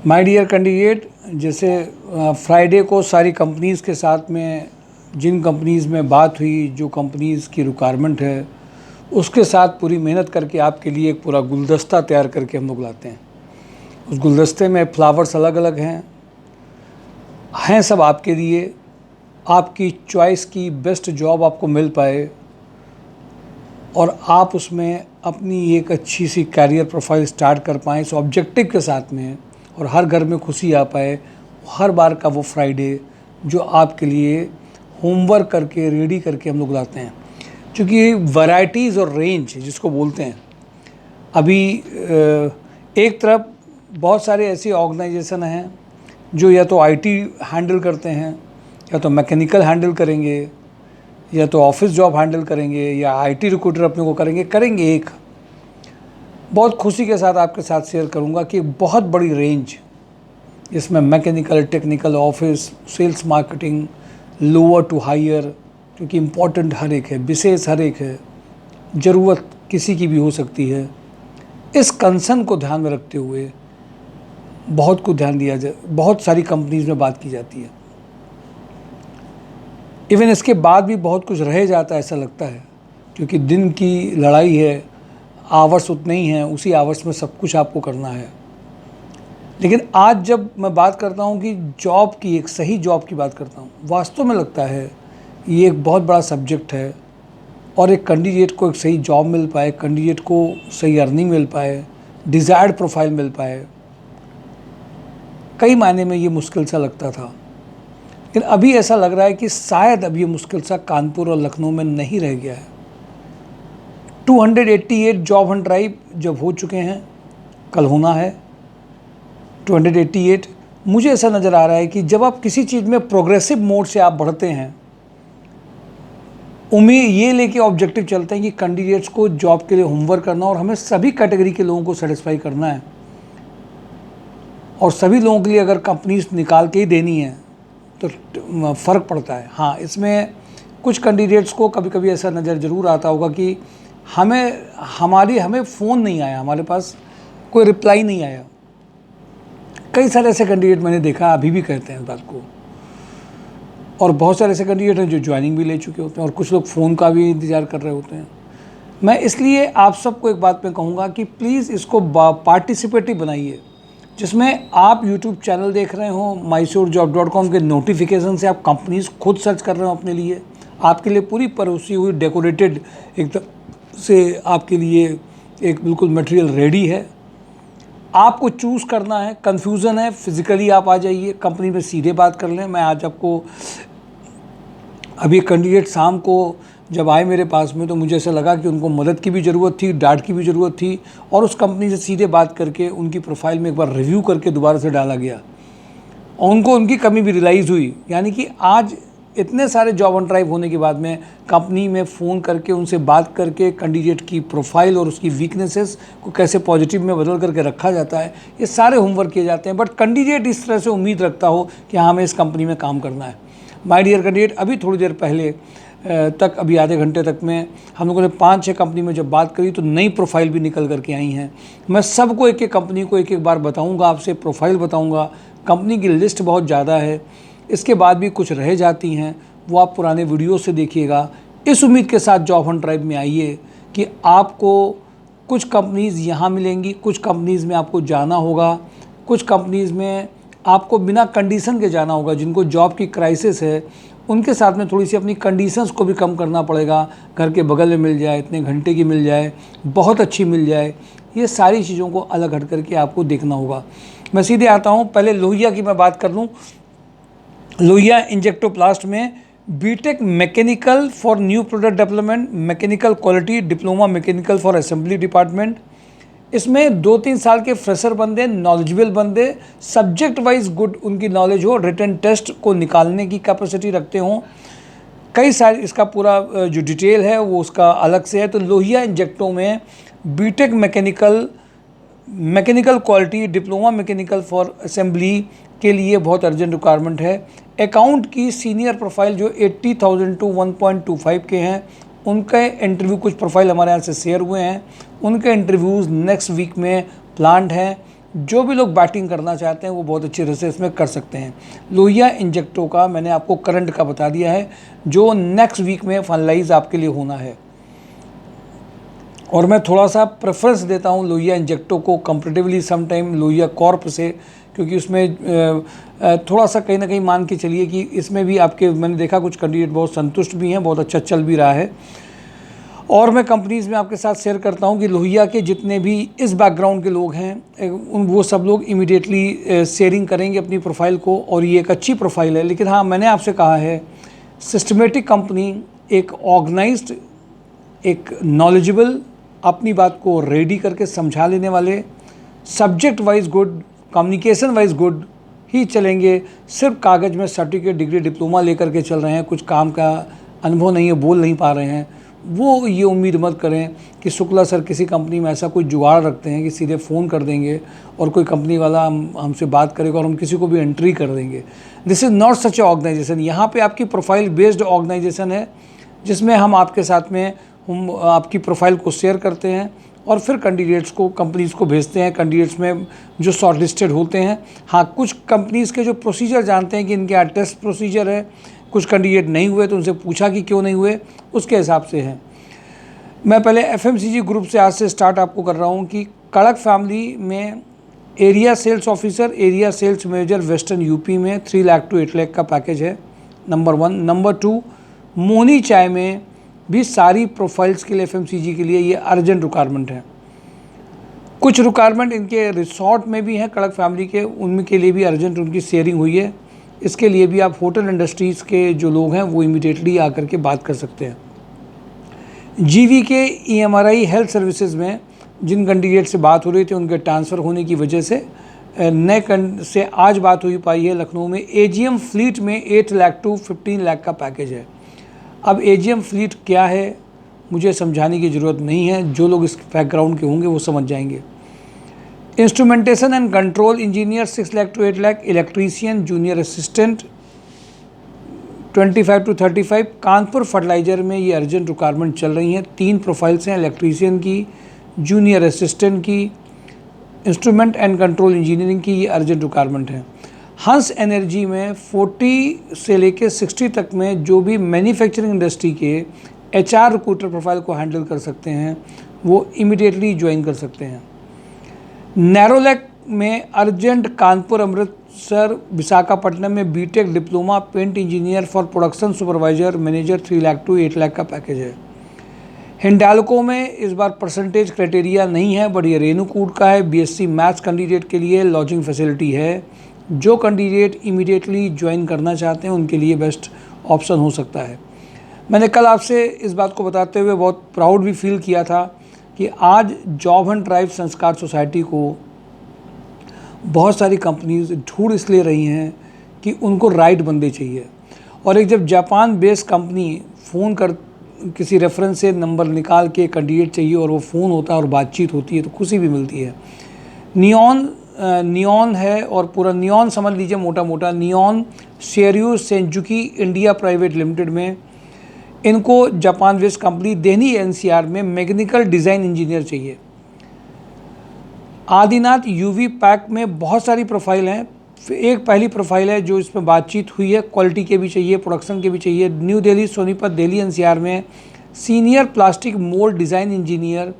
My dear candidate, जैसे Friday को सारी कंपनीज़ के साथ में जिन कंपनीज़ में बात हुई, जो कंपनीज़ की रिक्वायरमेंट है, उसके साथ पूरी मेहनत करके आपके लिए एक पूरा गुलदस्ता तैयार करके हम लोग लाते हैं। उस गुलदस्ते में फ्लावर्स अलग अलग हैं सब आपके लिए, आपकी चॉइस की बेस्ट जॉब आपको मिल पाए और आप उसमें अपनी एक अच्छी सी कैरियर प्रोफाइल स्टार्ट कर पाएँ इस ऑब्जेक्टिव के साथ में, और हर घर में खुशी आ पाए। हर बार का वो फ्राइडे जो आपके लिए होमवर्क करके रेडी करके हम लोग लाते हैं, क्योंकि वैरायटीज़ और रेंज जिसको बोलते हैं, अभी एक तरफ बहुत सारे ऐसे ऑर्गेनाइजेशन हैं जो या तो आईटी हैंडल करते हैं, या तो मैकेनिकल हैंडल करेंगे, या तो ऑफिस जॉब हैंडल करेंगे, या आईटी रिक्रूटर अपने को करेंगे। एक बहुत खुशी के साथ आपके साथ शेयर करूंगा कि बहुत बड़ी रेंज, इसमें mechanical, technical, office, sales, marketing, lower to higher, क्योंकि इम्पॉर्टेंट हर एक है, विशेष हर एक है, ज़रूरत किसी की भी हो सकती है। इस कंसर्न को ध्यान में रखते हुए बहुत कुछ ध्यान दिया जाए, बहुत सारी कंपनीज़ में बात की जाती है। इवन इसके बाद भी बहुत कुछ रह जाता है, ऐसा लगता है, क्योंकि दिन की लड़ाई है, आवर्स उतने ही हैं, उसी आवर्स में सब कुछ आपको करना है। लेकिन आज जब मैं बात करता हूँ कि जॉब की, एक सही जॉब की बात करता हूँ, वास्तव में लगता है ये एक बहुत बड़ा सब्जेक्ट है, और एक कैंडिडेट को एक सही जॉब मिल पाए, कैंडिडेट को सही अर्निंग मिल पाए, डिज़ायर्ड प्रोफाइल मिल पाए, कई मायने में ये मुश्किल सा लगता था। लेकिन अभी ऐसा लग रहा है कि शायद अब ये मुश्किल सा कानपुर और लखनऊ में नहीं रह गया है। 288 जॉब हंट ड्राइव जब हो चुके हैं, कल होना है 288। मुझे ऐसा नज़र आ रहा है कि जब आप किसी चीज़ में प्रोग्रेसिव मोड से आप बढ़ते हैं, उम्मीद ये लेके ऑब्जेक्टिव चलते हैं कि कैंडिडेट्स को जॉब के लिए होमवर्क करना, और हमें सभी कैटेगरी के लोगों को सेटिस्फाई करना है, और सभी लोगों के लिए अगर कंपनीज निकाल के ही देनी है तो फ़र्क पड़ता है। हाँ, इसमें कुछ कैंडिडेट्स को कभी कभी ऐसा नज़र ज़रूर आता होगा कि हमें फ़ोन नहीं आया, हमारे पास कोई रिप्लाई नहीं आया। कई सारे ऐसे कैंडिडेट मैंने देखा, अभी भी कहते हैं इस बात को, और बहुत सारे ऐसे कैंडिडेट हैं जो ज्वाइनिंग भी ले चुके होते हैं, और कुछ लोग फ़ोन का भी इंतज़ार कर रहे होते हैं। मैं इसलिए आप सबको एक बात मैं कहूँगा कि प्लीज़ इसको पार्टिसिपेटिव बनाइए, जिसमें आप यूट्यूब चैनल देख रहे हो, MySureJob.com के नोटिफिकेशन से आप कंपनीज खुद सर्च कर रहे हो अपने लिए, आपके लिए पूरी परोसी हुई डेकोरेटेड एक तरह से आपके लिए एक बिल्कुल मटेरियल रेडी है। आपको चूज़ करना है, कन्फ्यूज़न है, फिज़िकली आप आ जाइए, कंपनी में सीधे बात कर लें। मैं आज आपको, अभी कैंडिडेट शाम को जब आए मेरे पास में, तो मुझे ऐसा लगा कि उनको मदद की भी ज़रूरत थी, डांट की भी ज़रूरत थी, और उस कंपनी से सीधे बात करके उनकी प्रोफाइल में एक बार रिव्यू करके दोबारा से डाला गया, और उनको उनकी कमी भी रियलाइज़ हुई। यानी कि आज इतने सारे जॉब ऑन ड्राइव होने के बाद में कंपनी में फ़ोन करके उनसे बात करके कैंडिडेट की प्रोफाइल और उसकी वीकनेसेस को कैसे पॉजिटिव में बदल करके रखा जाता है, ये सारे होमवर्क किए जाते हैं। बट कैंडिडेट इस तरह से उम्मीद रखता हो कि हाँ, हमें इस कंपनी में काम करना है। माय डियर कैंडिडेट, अभी थोड़ी देर पहले तक, अभी आधे घंटे तक में हम लोगों ने 5-6 कंपनी में जब बात करी तो नई प्रोफाइल भी निकल करके आई हैं। मैं सबको एक एक कंपनी को एक एक बार बताऊंगा, आपसे प्रोफाइल बताऊंगा। कंपनी की लिस्ट बहुत ज़्यादा है, इसके बाद भी कुछ रह जाती हैं, वो आप पुराने वीडियो से देखिएगा। इस उम्मीद के साथ जॉब हंट ड्राइव में आइए कि आपको कुछ कंपनीज़ यहाँ मिलेंगी, कुछ कंपनीज़ में आपको जाना होगा, कुछ कंपनीज़ में आपको बिना कंडीशन के जाना होगा। जिनको जॉब की क्राइसिस है, उनके साथ में थोड़ी सी अपनी कंडीशंस को भी कम करना पड़ेगा। घर के बगल में मिल जाए, इतने घंटे की मिल जाए, बहुत अच्छी मिल जाए, ये सारी चीज़ों को अलग हट करके आपको देखना होगा। मैं सीधे आता हूँ, पहले लोहिया की मैं बात कर लूँ। लोहिया इंजेक्टोप्लास्ट में B Tech mechanical for new product development, mechanical quality, diploma mechanical for assembly department. इसमें 2-3 साल के फ्रेशर बंदे, नॉलेजेबल बंदे, सब्जेक्ट वाइज गुड उनकी नॉलेज हो, रिटन टेस्ट को निकालने की कैपेसिटी रखते हों। कई सारे, इसका पूरा जो डिटेल है वो उसका अलग से है। तो लोहिया इंजेक्टो में B Tech mechanical quality, diploma mechanical for assembly के लिए बहुत अर्जेंट रिक्वायरमेंट है। अकाउंट की सीनियर प्रोफाइल जो 80,000 to 1.25 के हैं, उनके इंटरव्यू, कुछ प्रोफाइल हमारे यहाँ से शेयर हुए हैं, उनके इंटरव्यूज़ नेक्स्ट वीक में प्लान्ड हैं। जो भी लोग बैटिंग करना चाहते हैं वो बहुत अच्छी तरह से इसमें कर सकते हैं। लोहिया इंजेक्टो का मैंने आपको करंट का बता दिया है, जो नेक्स्ट वीक में फाइनलाइज आपके लिए होना है। और मैं थोड़ा सा प्रेफरेंस देता हूँ लोहिया इंजेक्टो को कंपेरेटिवली समटाइम लोहिया कॉर्प से, क्योंकि उसमें थोड़ा सा कहीं ना कहीं मान के चलिए कि इसमें भी आपके मैंने देखा कुछ कैंडिडेट बहुत संतुष्ट भी हैं, बहुत अच्छा चल भी रहा है। और मैं कंपनीज़ में आपके साथ शेयर करता हूं कि लोहिया के जितने भी इस बैकग्राउंड के लोग हैं वो सब लोग इमीडिएटली शेयरिंग करेंगे अपनी प्रोफाइल को, और ये एक अच्छी प्रोफाइल है। लेकिन हाँ, मैंने आपसे कहा है सिस्टमेटिक कंपनी, एक ऑर्गेनाइज्ड, एक नॉलेजेबल, अपनी बात को रेडी करके समझा लेने वाले, subject wise good, communication wise good ही चलेंगे। सिर्फ कागज़ में सर्टिफिकेट, डिग्री, डिप्लोमा लेकर के चल रहे हैं, कुछ काम का अनुभव नहीं है, बोल नहीं पा रहे हैं, वो ये उम्मीद मत करें कि शुक्ला सर किसी कंपनी में ऐसा कोई जुगाड़ रखते हैं कि सीधे फ़ोन कर देंगे और कोई कंपनी वाला हमसे बात करेगा और हम किसी को भी एंट्री कर देंगे। This is not such a organization. यहाँ पे आपकी प्रोफाइल बेस्ड ऑर्गेनाइजेशन है, जिसमें हम आपके साथ में हम आपकी प्रोफाइल को शेयर करते हैं और फिर कैंडिडेट्स को, कंपनीज़ को भेजते हैं। कैंडिडेट्स में जो शॉर्ट लिस्टेड होते हैं, हाँ, कुछ कंपनीज़ के जो प्रोसीजर जानते हैं कि इनके यहाँ टेस्ट प्रोसीजर है, कुछ कैंडिडेट नहीं हुए तो उनसे पूछा कि क्यों नहीं हुए, उसके हिसाब से है। मैं पहले एफएमसीजी ग्रुप से आज से स्टार्ट आपको कर रहा हूँ कि कड़क फैमिली में area sales officer, area sales manager western UP में 3 लाख टू 8 लाख का पैकेज है, नंबर 1। नंबर 2, मोनी चाय में भी सारी प्रोफाइल्स के लिए एफएमसीजी के लिए ये अर्जेंट रिक्वायरमेंट है। कुछ रिक्वायरमेंट इनके रिसोर्ट में भी हैं कड़क फैमिली के, उनके लिए भी अर्जेंट उनकी शेयरिंग हुई है। इसके लिए भी आप होटल इंडस्ट्रीज़ के जो लोग हैं वो इमीडिएटली आकर के बात कर सकते हैं। जीवी के ईएमआरआई हेल्थ सर्विसेज में जिन कैंडिडेट से बात हो रही थी, उनके ट्रांसफ़र होने की वजह से नए से आज बात हो पाई है। लखनऊ में एजीएम फ्लीट में 8 लाख टू 15 लाख का पैकेज है। अब एजीएम फ्लीट क्या है मुझे समझाने की ज़रूरत नहीं है, जो लोग इस बैकग्राउंड के होंगे वो समझ जाएंगे। Instrumentation and control engineer 6 lakh to 8 lakh, electrician junior assistant 25 to 35। Kanpur fertilizer में ये अर्जेंट रिक्वायरमेंट चल रही हैं। 3 प्रोफाइल्स हैं, इलेक्ट्रीशियन की, जूनियर असिस्टेंट की, इंस्ट्रूमेंट एंड कंट्रोल इंजीनियरिंग की, ये अर्जेंट रिक्वायरमेंट है। हंस एनर्जी में 40 से लेकर 60 तक में जो भी मैन्युफैक्चरिंग इंडस्ट्री के एचआर रिक्रूटर प्रोफाइल को हैंडल कर सकते हैं वो इमीडिएटली ज्वाइन कर सकते हैं। नैरोलैक में अर्जेंट कानपुर, अमृतसर, विशाखापट्टनम में B Tech diploma paint engineer for production supervisor manager 3 lakh to 8 lakh का पैकेज है। हिंडाल्को में इस बार परसेंटेज क्राइटेरिया नहीं है, बट ये रेणुकूट का है। बीएससी मैथ्स कैंडिडेट के लिए लॉजिंग फैसिलिटी है। जो कैंडिडेट इमीडिएटली ज्वाइन करना चाहते हैं उनके लिए बेस्ट ऑप्शन हो सकता है। मैंने कल आपसे इस बात को बताते हुए बहुत प्राउड भी फील किया था कि आज जॉब एंड ड्राइव संस्कार सोसाइटी को बहुत सारी कंपनीज ढूंढ इसलिए रही हैं कि उनको राइट बंदे चाहिए। और एक जब जापान बेस्ड कंपनी फ़ोन कर किसी रेफरेंस से नंबर निकाल के कैंडिडेट चाहिए और वो फ़ोन होता है और बातचीत होती है तो खुशी भी मिलती है। नियॉन है, और पूरा नियॉन समझ लीजिए मोटा मोटा, नियॉन शेयरयू सेंजुकी इंडिया प्राइवेट लिमिटेड में इनको जापान बेस्ड कंपनी देहनी एनसीआर में मैकेनिकल डिज़ाइन इंजीनियर चाहिए। आदिनाथ यूवी पैक में बहुत सारी प्रोफाइल हैं। एक पहली प्रोफाइल है जो इसमें बातचीत हुई है, क्वालिटी के भी चाहिए, प्रोडक्शन के भी चाहिए। न्यू दिल्ली सोनीपत दिल्ली एनसीआर में senior plastic mould design engineer.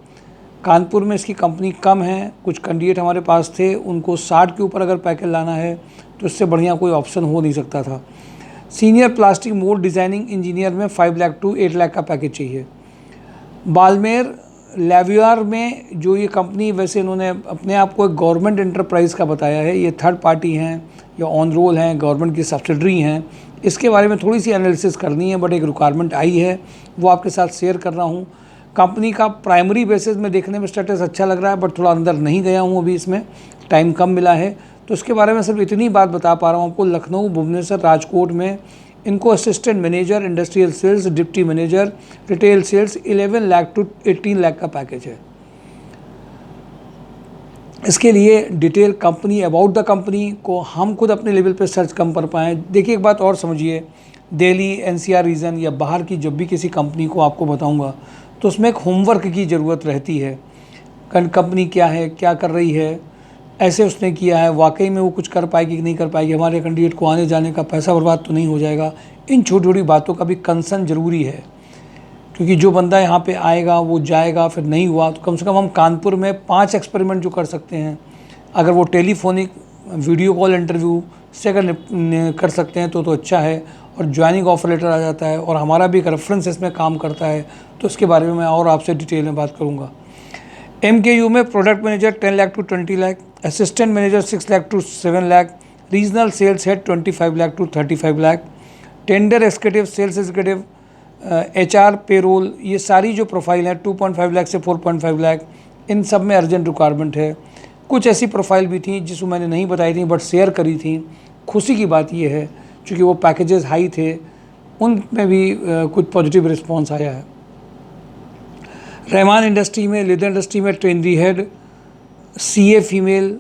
Kanpur में इसकी कंपनी कम है, कुछ कैंडिडेट हमारे पास थे, उनको 60 के ऊपर अगर पैकेज लाना है तो इससे बढ़िया कोई ऑप्शन हो नहीं सकता था। Senior plastic mould designing engineer में 5 लाख टू 8 लाख का पैकेज चाहिए। बालमेर लेवियर में जो ये कंपनी, वैसे इन्होंने अपने आप को एक गवर्नमेंट एंटरप्राइज़ का बताया है, ये थर्ड पार्टी हैं या ऑन रोल हैं, गवर्नमेंट की सब्सिडरी हैं, इसके बारे में थोड़ी सी एनालिसिस करनी है, बट एक रिक्वायरमेंट आई है वो आपके साथ शेयर कर रहा हूँ। कंपनी का प्राइमरी बेसिस में देखने में स्टेटस अच्छा लग रहा है, बट थोड़ा अंदर नहीं गया हूँ अभी, इसमें टाइम कम मिला है, तो इसके बारे में सिर्फ इतनी बात बता पा रहा हूँ आपको। लखनऊ, भुवनेश्वर, राजकोट में इनको assistant manager industrial sales, deputy manager retail sales 11 lakh to 18 lakh का पैकेज है। इसके लिए detail company, about the company को हम खुद अपने लेवल पे सर्च कम कर पाएँ। देखिए एक बात और समझिए, दिल्ली एनसीआर रीजन या बाहर की जब भी किसी कंपनी को आपको बताऊंगा तो उसमें एक होमवर्क की ज़रूरत रहती है। कंपनी क्या है, क्या कर रही है, ऐसे उसने किया है, वाकई में वो कुछ कर पाएगी कि नहीं कर पाएगी, हमारे कैंडिडेट को आने जाने का पैसा बर्बाद तो नहीं हो जाएगा। इन छोटी छोटी बातों का भी कंसर्न ज़रूरी है, क्योंकि जो बंदा यहाँ पे आएगा वो जाएगा, फिर नहीं हुआ तो कम से कम हम कानपुर में 5 एक्सपेरिमेंट जो कर सकते हैं, अगर वो टेलीफोनिक वीडियो कॉल इंटरव्यू से अगर कर सकते हैं तो अच्छा है, और ज्वाइनिंग ऑफर लेटर आ जाता है और हमारा भी एक रेफरेंस इसमें काम करता है, तो इसके बारे में मैं और आपसे डिटेल में बात करूँगा। MKU में product manager 10 lakh to 20 lakh, assistant manager 6 lakh to 7 lakh, regional sales head 25 lakh to 35 lakh, tender executive, sales executive, HR payroll, ये सारी जो प्रोफाइल है 2.5 लाख से 4.5 लाख, इन सब में अर्जेंट रिक्वायरमेंट है। कुछ ऐसी प्रोफाइल भी थी जिसको मैंने नहीं बताई थी बट शेयर करी थी। खुशी की बात ये है क्योंकि वो पैकेजेस हाई थे, उनमें भी कुछ पॉजिटिव रिस्पॉन्स आया है। रहमान इंडस्ट्री में, लेदर इंडस्ट्री में tannery head, CA female,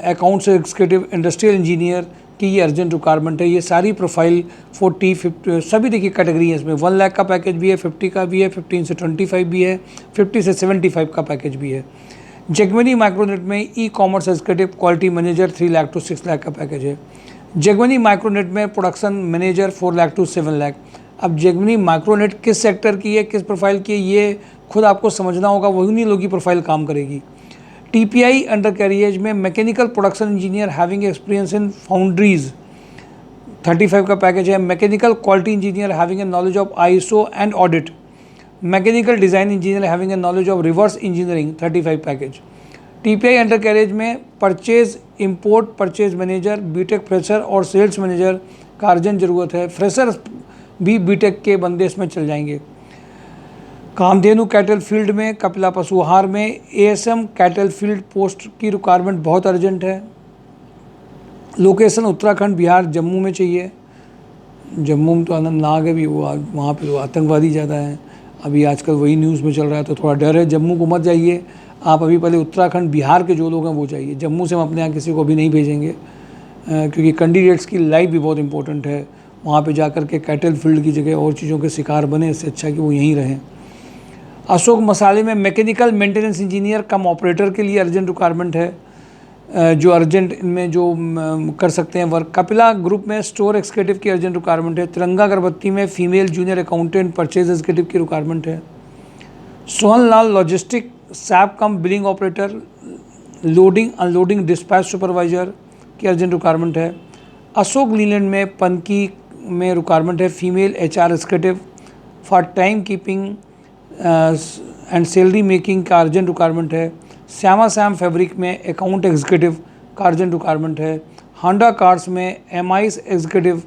accounts executive, industrial engineer की ये अर्जेंट रिक्वायरमेंट है। ये सारी प्रोफाइल 40, 50 सभी देखिए कैटेगरी है इसमें। 1 लाख का पैकेज भी है, 50 का भी है, 15 से 25 भी है, 50 से 75 का पैकेज भी है। जेगमनी माइक्रोनेट में e-commerce executive, quality manager 3 lakh to 6 lakh का पैकेज है। जेगमनी माइक्रोनेट में production manager 4 lakh to 7 lakh. अब जेगमनी माइक्रोनेट किस सेक्टर की है, किस प्रोफाइल की है, ये खुद आपको समझना होगा, वही नहीं लोगों की प्रोफाइल काम करेगी। TPI अंडर कैरियज में mechanical production engineer having experience in foundries 35 का पैकेज है। Mechanical quality engineer having a knowledge of ISO and audit, mechanical design engineer having a knowledge of reverse engineering 35 package. TPI undercarriage में purchase import purchase manager, BTech fresher और sales manager का urgent ज़रूरत है। Fresher भी BTech के बंदे इसमें चल जाएंगे। कामधेनु कैटल फील्ड में, कपिला पशु आहार में ASM कैटल फील्ड पोस्ट की रिक्वायरमेंट बहुत अर्जेंट है। लोकेशन उत्तराखंड, बिहार, जम्मू में चाहिए। जम्मू में तो अनंतनाग है भी, वो वहाँ पे तो आतंकवादी ज़्यादा हैं, अभी आजकल वही न्यूज़ में चल रहा है, तो थोड़ा डर है। जम्मू को मत जाइए आप, अभी पहले उत्तराखंड, बिहार के जो लोग हैं वो चाहिए। जम्मू से हम अपने यहाँ किसी को भी नहीं भेजेंगे, क्योंकि कैंडिडेट्स की लाइफ भी बहुत इंपॉर्टेंट है। वहाँ पे जाकर के कैटल फील्ड की जगह और चीज़ों के शिकार बने, इससे अच्छा कि वो यहीं रहें। अशोक मसाले में मैकेनिकल मेंटेनेंस इंजीनियर कम ऑपरेटर के लिए अर्जेंट रिक्वायरमेंट है, जो अर्जेंट इनमें जो कर सकते हैं वर्क। कपिला ग्रुप में स्टोर एग्जीक्यूटिव की अर्जेंट रिक्वायरमेंट है। तिरंगा अगरबत्ती में female junior accountant purchase executive की रिक्वायरमेंट है। Sohanlal logistic SAP cum billing operator, loading unloading dispatch supervisor की अर्जेंट रिक्वायरमेंट है। अशोक लीलैंड में पनकी में रिक्वायरमेंट है, female HR executive for time keeping and salary making का अर्जेंट रिक्वायरमेंट है। श्यामा श्याम फैब्रिक में अकाउंट एग्जीक्यूटिव का अर्जेंट रिक्वायरमेंट है। होंडा कार्स में MIS एग्जीक्यूटिव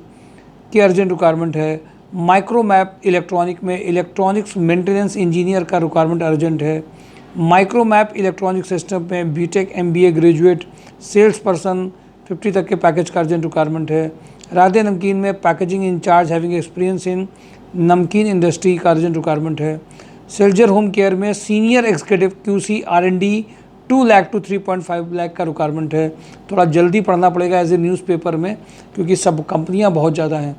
की अर्जेंट रिक्वायरमेंट है। माइक्रोमैप इलेक्ट्रॉनिक में इलेक्ट्रॉनिक्स मेंटेनेंस इंजीनियर का रिक्वायरमेंट अर्जेंट है। माइक्रोमैप इलेक्ट्रॉनिक सिस्टम में BTech MBA graduate sales person 50 तक के पैकेज का अर्जेंट रिक्वायरमेंट है। राधे नमकीन में packaging incharge having experience in namkeen industry का अर्जेंट रिक्वायरमेंट है। सेल्जर होम केयर में senior executive QC R&D 2 lakh to 3.5 lakh का रिक्वायरमेंट है। थोड़ा जल्दी पढ़ना पड़ेगा एज ए न्यूज़पेपर में, क्योंकि सब कंपनियां बहुत ज़्यादा हैं।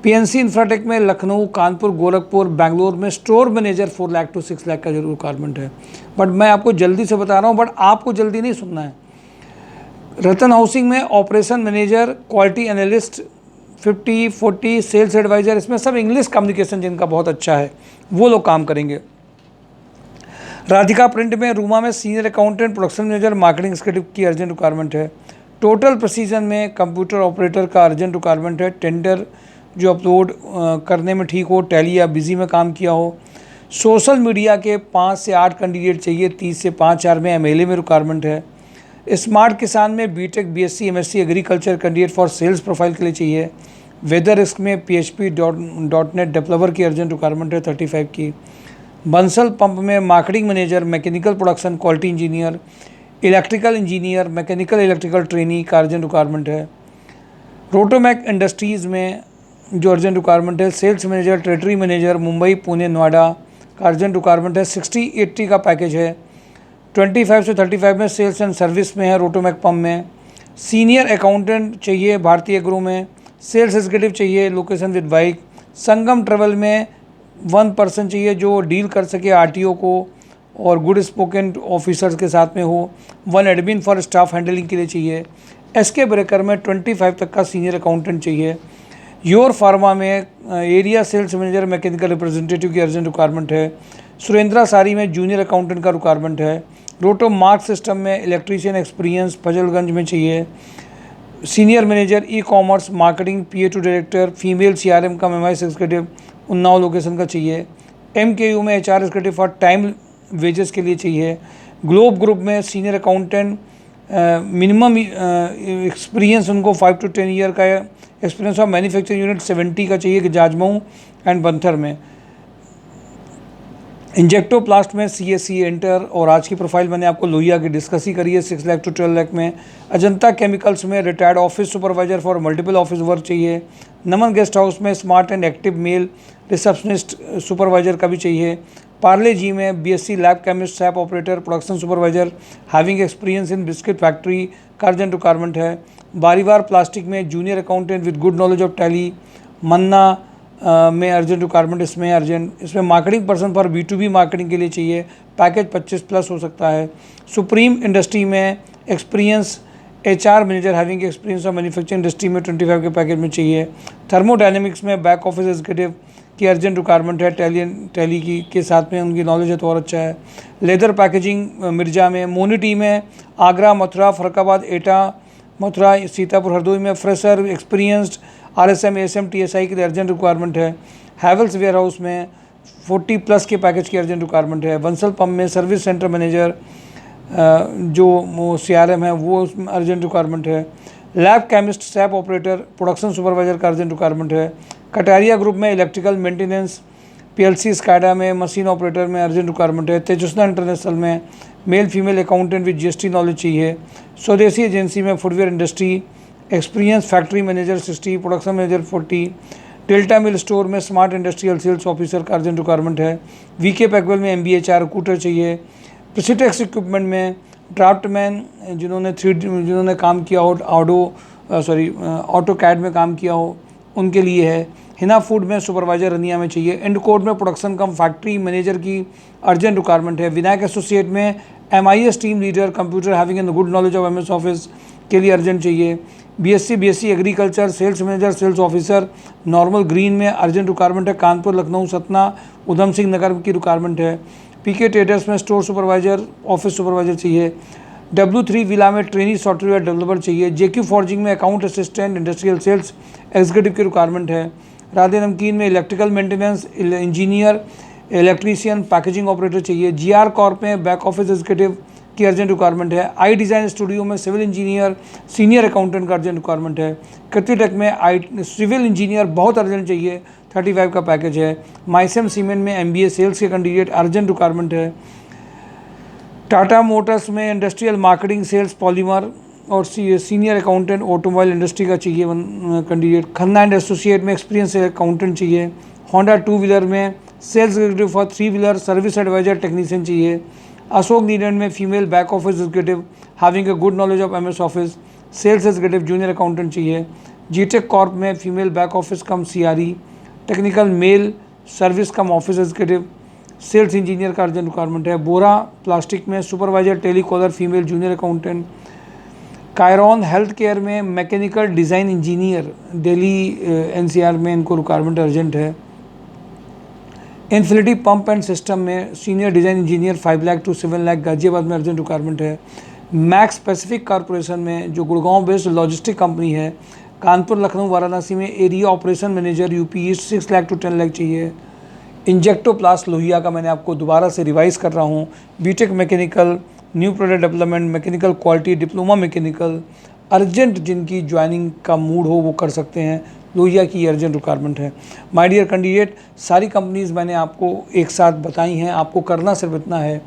PNC इंफ्राटेक में लखनऊ, कानपुर, गोरखपुर, बेंगलोर में store manager 4 lakh to 6 lakh का जरूर रिक्वायरमेंट है। बट मैं आपको जल्दी से बता रहा हूँ, बट आपको जल्दी नहीं सुनना है। रतन हाउसिंग में operation manager, quality analyst 50, 40, sales advisor, इसमें सब इंग्लिश कम्युनिकेशन जिनका बहुत अच्छा है वो लोग काम करेंगे। राधिका प्रिंट में, रूमा में senior accountant, production manager, marketing executive की अर्जेंट रिक्वायरमेंट है। टोटल प्रिसीजन में कंप्यूटर ऑपरेटर का अर्जेंट रिक्वायरमेंट है। टेंडर जो अपलोड करने में ठीक हो, टैली या बिजी में काम किया हो। सोशल मीडिया के 5 से 8 कैंडिडेट चाहिए, 30 से 5-4 में MLA में रिक्वायरमेंट है। स्मार्ट किसान में BTech BSc MSc agriculture candidate for sales profile के लिए चाहिए। वेदर रिस्क में PHP.NET डेवलपर की अर्जेंट रिक्वायरमेंट है 35 की। बंसल पंप में marketing manager, mechanical production, quality engineer, electrical engineer, mechanical electrical trainee का अर्जेंट रिक्वायरमेंट है। रोटोमैक इंडस्ट्रीज़ में जो अर्जेंट रिक्वायरमेंट है, sales manager, territory manager, Mumbai, Pune, Noida का अर्जेंट रिक्वायरमेंट है। 60-80 का पैकेज है। 25 से 35 में सेल्स एंड सर्विस में है। रोटोमैक पंप में सीनियर अकाउंटेंट चाहिए, भारतीय एग्रो में सेल्स एग्जीक्यूटिव चाहिए, location with bike. Sangam travel में 1 पर्सन चाहिए जो डील कर सके RTO को, और गुड स्पोकन ऑफिसर्स के साथ में हो। 1 एडमिन फॉर स्टाफ हैंडलिंग के लिए चाहिए। एसके ब्रेकर में 25 तक का सीनियर अकाउंटेंट चाहिए। योर फार्मा में area sales manager mechanical representative की अर्जेंट रिक्वायरमेंट है। सुरेंद्रा सारी में जूनियर अकाउंटेंट का रिक्वायरमेंट है। रोटो मार्क सिस्टम में इलेक्ट्रीशियन एक्सपीरियंस फजलगंज में चाहिए। Senior manager e commerce marketing PA2 director female CRM का MIS एग्जीक्यूटिव उन्नाव लोकेशन का चाहिए। MKU में HR executive for time wages के लिए चाहिए। ग्लोब ग्रुप में सीनियर अकाउंटेंट मिनिमम एक्सपीरियंस उनको 5 to 10 ईयर का एक्सपीरियंस ऑफ मैन्युफैक्चरिंग यूनिट 70 का चाहिए कि जाजमऊ एंड बंथर में। इंजेक्टोप्लास्ट में CSC एंटर। और आज की प्रोफाइल मैंने आपको लोहिया की डिस्कस ही करी है 6 लाख to 12 लाख में। अजंता केमिकल्स में retired office supervisor for multiple office work चाहिए। नमन गेस्ट हाउस में smart and active male receptionist supervisor का भी चाहिए। पार्ले जी में BSc lab chemist SAP operator production supervisor having experience in biscuit factory का अर्जेंट रिक्वायरमेंट है। Bariwar plastic में junior accountant with good knowledge of Tally Manna में urgent requirement इसमें marketing person for B2B marketing के लिए चाहिए। पैकेज 25+ हो सकता है। सुप्रीम इंडस्ट्री में experience HR manager having experience of manufacturing industry में 25 के पैकेज में चाहिए। थर्मोडायनेमिक्स में बैक ऑफिस एग्जीक्यूटिव की अर्जेंट रिक्वायरमेंट है। टैली की के साथ में उनकी नॉलेज है तो और अच्छा है। लेदर पैकेजिंग मिर्जा में। मोनिटी में आगरा मथुरा फरक्काबाद एटा मथुरा सीतापुर हरदोई में fresher experienced RSM ASM TSI के लिए अर्जेंट रिक्वायरमेंट है। हैवल्स वेयर हाउस में 40+ के पैकेज की अर्जेंट रिक्वायरमेंट है। बंसल पंप में सर्विस सेंटर मैनेजर जो CRM है वो उसमें अर्जेंट रिक्वायरमेंट है। Lab chemist SAP operator production supervisor का अर्जेंट रिक्वायरमेंट है। कटारिया ग्रुप में इलेक्ट्रिकल मेंटेनेंस PLC स्काडा में मशीन ऑपरेटर में अर्जेंट रिक्वायरमेंट है। तेजस्ना इंटरनेशनल में male female accountant with GST knowledge चाहिए। स्वदेशी एजेंसी में footwear industry experience factory manager 60 production manager 40। Delta mill store में स्मार्ट इंडस्ट्रियल सेल्स ऑफिसर का urgent requirement है। VK पैकवेल में MBA HR रिक्रूटर चाहिए। प्रिसिटेक्स इक्विपमेंट में ड्राफ्टमैन जिन्होंने काम किया हो ऑटो कैड में काम किया हो उनके लिए है। हिना फूड में सुपरवाइजर रनिया में चाहिए। एंड कोड में प्रोडक्शन कम फैक्ट्री मैनेजर की अर्जेंट रिक्वायरमेंट है। विनायक एसोसिएट में MIS team leader computer having an good knowledge of MS office के लिए अर्जेंट चाहिए। BSc agriculture sales manager sales officer normal green में अर्जेंट रिक्वायरमेंट है। कानपुर लखनऊ सतना उधम सिंह नगर की रिक्वायरमेंट है। PK ट्रेडर्स में स्टोर सुपरवाइजर ऑफिस सुपरवाइजर चाहिए। W3 विला में ट्रेनी सॉफ्टवेयर डेवलपर चाहिए। JQ फॉर्जिंग में account assistant industrial sales executive की रिक्वायरमेंट है। राधे नमकीन में electrical maintenance engineer electrician packaging operator चाहिए। GR कॉर्प में बैक ऑफिस एग्जीक्यूटिव की अर्जेंट रिक्वायरमेंट है। आई डिज़ाइन स्टूडियो में सिविल इंजीनियर सीनियर अकाउंटेंट का अर्जेंट रिक्वायरमेंट है। कृतिटेक में सिविल इंजीनियर बहुत अर्जेंट चाहिए 35 का पैकेज है। माइसम सीमेंट में MBA सेल्स के कैंडिडेट अर्जेंट रिक्वायरमेंट है। टाटा मोटर्स में इंडस्ट्रियल मार्केटिंग सेल्स पॉलीमर और सीनियर अकाउंटेंट ऑटोमोबाइल इंडस्ट्री का चाहिए कैंडिडेट। खन्ना एंड एसोसिएट में एक्सपीरियंस अकाउंटेंट चाहिए। होंडा 2 व्हीलर में sales executive for 3 wheeler service advisor technician चाहिए। अशोक नीलैंड में female back office executive having a good knowledge of MS office sales executive junior accountant चाहिए। जीटेक Corp में female back office cum CRE technical male service cum office executive sales engineer का urgent requirement है। Bora plastic में supervisor telecaller female junior accountant. कायरॉन health care में mechanical design engineer Delhi NCR में इनको रिक्वायरमेंट अर्जेंट है। इन्फिनिटी पंप एंड सिस्टम में senior design engineer 5 lakh to 7 lakh Ghaziabad में अर्जेंट रिक्वायरमेंट है। मैक्स पैसिफिक कॉरपोरेशन में जो गुड़गांव बेस्ड लॉजिस्टिक कंपनी है कानपुर लखनऊ वाराणसी में area operation manager UP east 6 lakh to 10 lakh चाहिए। इंजेक्टोप्लास्ट लोहिया का मैंने आपको दोबारा से रिवाइज़ कर रहा हूँ। BTech mechanical new product development mechanical quality diploma mechanical urgent जिनकी ज्वाइनिंग का मूड हो वो कर सकते हैं। लोहिया की अर्जेंट रिक्वायरमेंट है। माय डियर कैंडिडेट सारी कंपनीज़ मैंने आपको एक साथ बताई हैं। आपको करना सिर्फ इतना है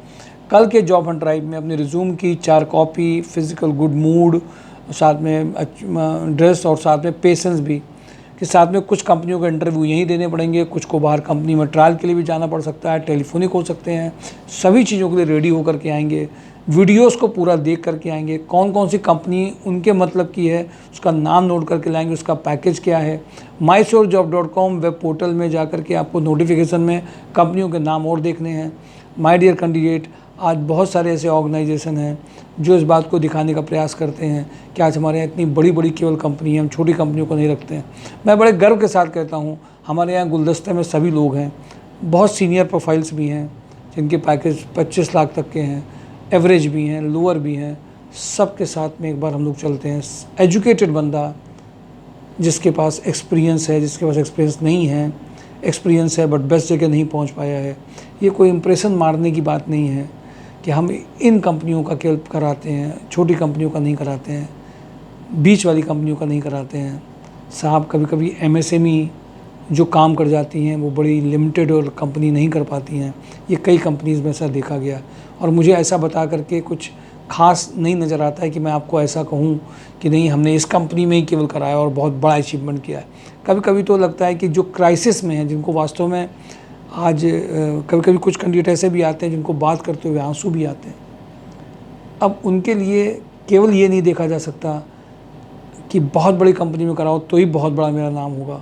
कल के जॉब हंट ड्राइव में अपने रिज्यूम की 4 कॉपी फिजिकल गुड मूड साथ में ड्रेस और साथ में पेशेंस भी कि साथ में कुछ कंपनियों का इंटरव्यू यहीं देने पड़ेंगे, कुछ को बाहर कंपनी में ट्रायल के लिए भी जाना पड़ सकता है, टेलीफोनिक हो सकते हैं। सभी चीज़ों के लिए रेडी होकर के आएंगे। वीडियोस को पूरा देख करके आएंगे। कौन कौन सी कंपनी उनके मतलब की है उसका नाम नोट करके लाएंगे, उसका पैकेज क्या है। MySureJob.com वेब पोर्टल में जा कर के आपको नोटिफिकेशन में कंपनियों के नाम और देखने हैं। माय डियर कैंडिडेट, आज बहुत सारे ऐसे ऑर्गेनाइजेशन हैं जो इस बात को दिखाने का प्रयास करते हैं कि आज हमारे यहाँ इतनी बड़ी बड़ी केवल कंपनी है, हम छोटी कंपनियों को नहीं रखते हैं। मैं बड़े गर्व के साथ कहता हूँ हमारे यहाँ गुलदस्ते में सभी लोग हैं, बहुत सीनियर प्रोफाइल्स भी हैं जिनके पैकेज 25 लाख तक के हैं, एवरेज भी हैं, लोअर भी हैं। सबके साथ में एक बार हम लोग चलते हैं। एजुकेटेड बंदा जिसके पास एक्सपीरियंस है, जिसके पास एक्सपीरियंस नहीं है, एक्सपीरियंस है बट बेस्ट जगह नहीं पहुंच पाया है, ये कोई इम्प्रेशन मारने की बात नहीं है कि हम इन कंपनियों का केवल कराते हैं, छोटी कंपनियों का नहीं कराते हैं, बीच वाली कंपनियों का नहीं कराते हैं। साहब कभी कभी एमएसएमई जो काम कर जाती हैं वो बड़ी लिमिटेड और कंपनी नहीं कर पाती हैं। ये कई कंपनीज़ में ऐसा देखा गया और मुझे ऐसा बता करके कुछ खास नहीं नज़र आता है कि मैं आपको ऐसा कहूँ कि नहीं हमने इस कंपनी में ही केवल कराया और बहुत बड़ा अचीवमेंट किया है। कभी कभी तो लगता है कि जो क्राइसिस में है, जिनको वास्तव में आज कभी कभी कुछ कैंडिडेट ऐसे भी आते हैं जिनको बात करते हुए आंसू भी आते हैं। अब उनके लिए केवल ये नहीं देखा जा सकता कि बहुत बड़ी कंपनी में कराओ तो ही बहुत बड़ा मेरा नाम होगा।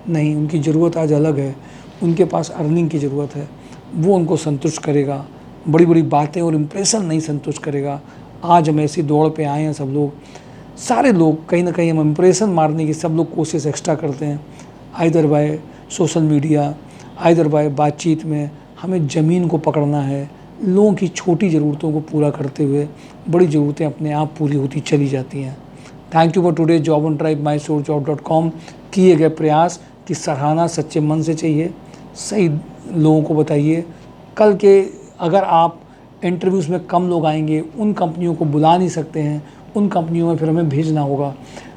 नहीं, उनकी ज़रूरत आज अलग है। उनके पास अर्निंग की ज़रूरत है, वो उनको संतुष्ट करेगा। बड़ी बड़ी बातें और इम्प्रेशन नहीं संतुष्ट करेगा। आज हम ऐसी दौड़ पे आए हैं, सब लोग, सारे लोग कहीं ना कहीं हम इम्प्रेशन मारने की सब लोग कोशिश एक्स्ट्रा करते हैं। Either by social media, either bye बातचीत में हमें ज़मीन को पकड़ना है। लोगों की छोटी ज़रूरतों को पूरा करते हुए बड़ी ज़रूरतें अपने आप पूरी होती चली जाती हैं। Thank you for today job on tribe mysourcejob.com। किए गए प्रयास की सराहना सच्चे मन से चाहिए। सही लोगों को बताइए। कल के अगर आप इंटरव्यूज़ में कम लोग आएंगे, उन कंपनियों को बुला नहीं सकते हैं, उन कंपनियों में फिर हमें भेजना होगा।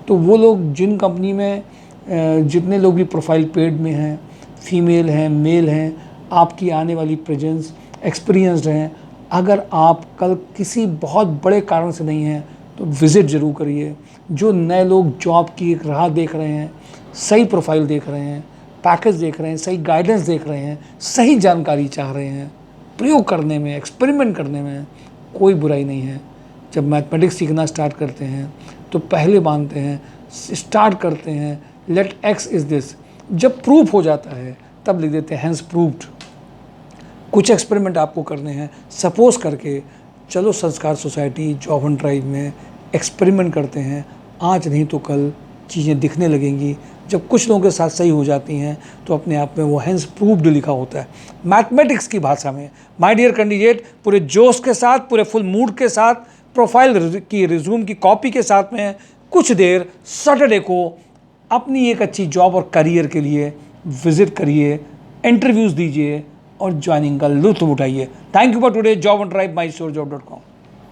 तो वो लोग जिन कंपनी में जितने लोग भी प्रोफाइल पेड में हैं, फीमेल हैं, मेल हैं, आपकी आने वाली प्रेजेंस एक्सपीरियंस्ड हैं, अगर आप कल किसी बहुत बड़े कारण से नहीं हैं तो विज़िट ज़रूर करिए। जो नए लोग जॉब की एक राह देख रहे हैं, सही प्रोफाइल देख रहे हैं, पैकेज देख रहे हैं, सही गाइडेंस देख रहे हैं, सही जानकारी चाह रहे हैं, प्रयोग करने में, एक्सपेरिमेंट करने में कोई बुराई नहीं है। जब मैथमेटिक्स सीखना स्टार्ट करते हैं तो पहले मानते हैं, स्टार्ट करते हैं लेट एक्स इज़ दिस। जब प्रूफ हो जाता है तब लिख देते हैं हैंस प्रूव्ड। कुछ एक्सपेरिमेंट आपको करने हैं, सपोज करके चलो संस्कार सोसाइटी जॉब ऑन ट्राइब में एक्सपेरिमेंट करते हैं। आज नहीं तो कल चीज़ें दिखने लगेंगी। जब कुछ लोगों के साथ सही हो जाती हैं तो अपने आप में वो हैंस प्रूव्ड लिखा होता है मैथमेटिक्स की भाषा में। माय डियर कैंडिडेट, पूरे जोश के साथ, पूरे फुल मूड के साथ, प्रोफाइल की रिज्यूम की कॉपी के साथ में कुछ देर सैटरडे को अपनी एक अच्छी जॉब और करियर के लिए विजिट करिए, इंटरव्यूज़ दीजिए और ज्वाइनिंग का लुत्फ़ उठाइए। Thank you for today job on tribe mysourcejob.com।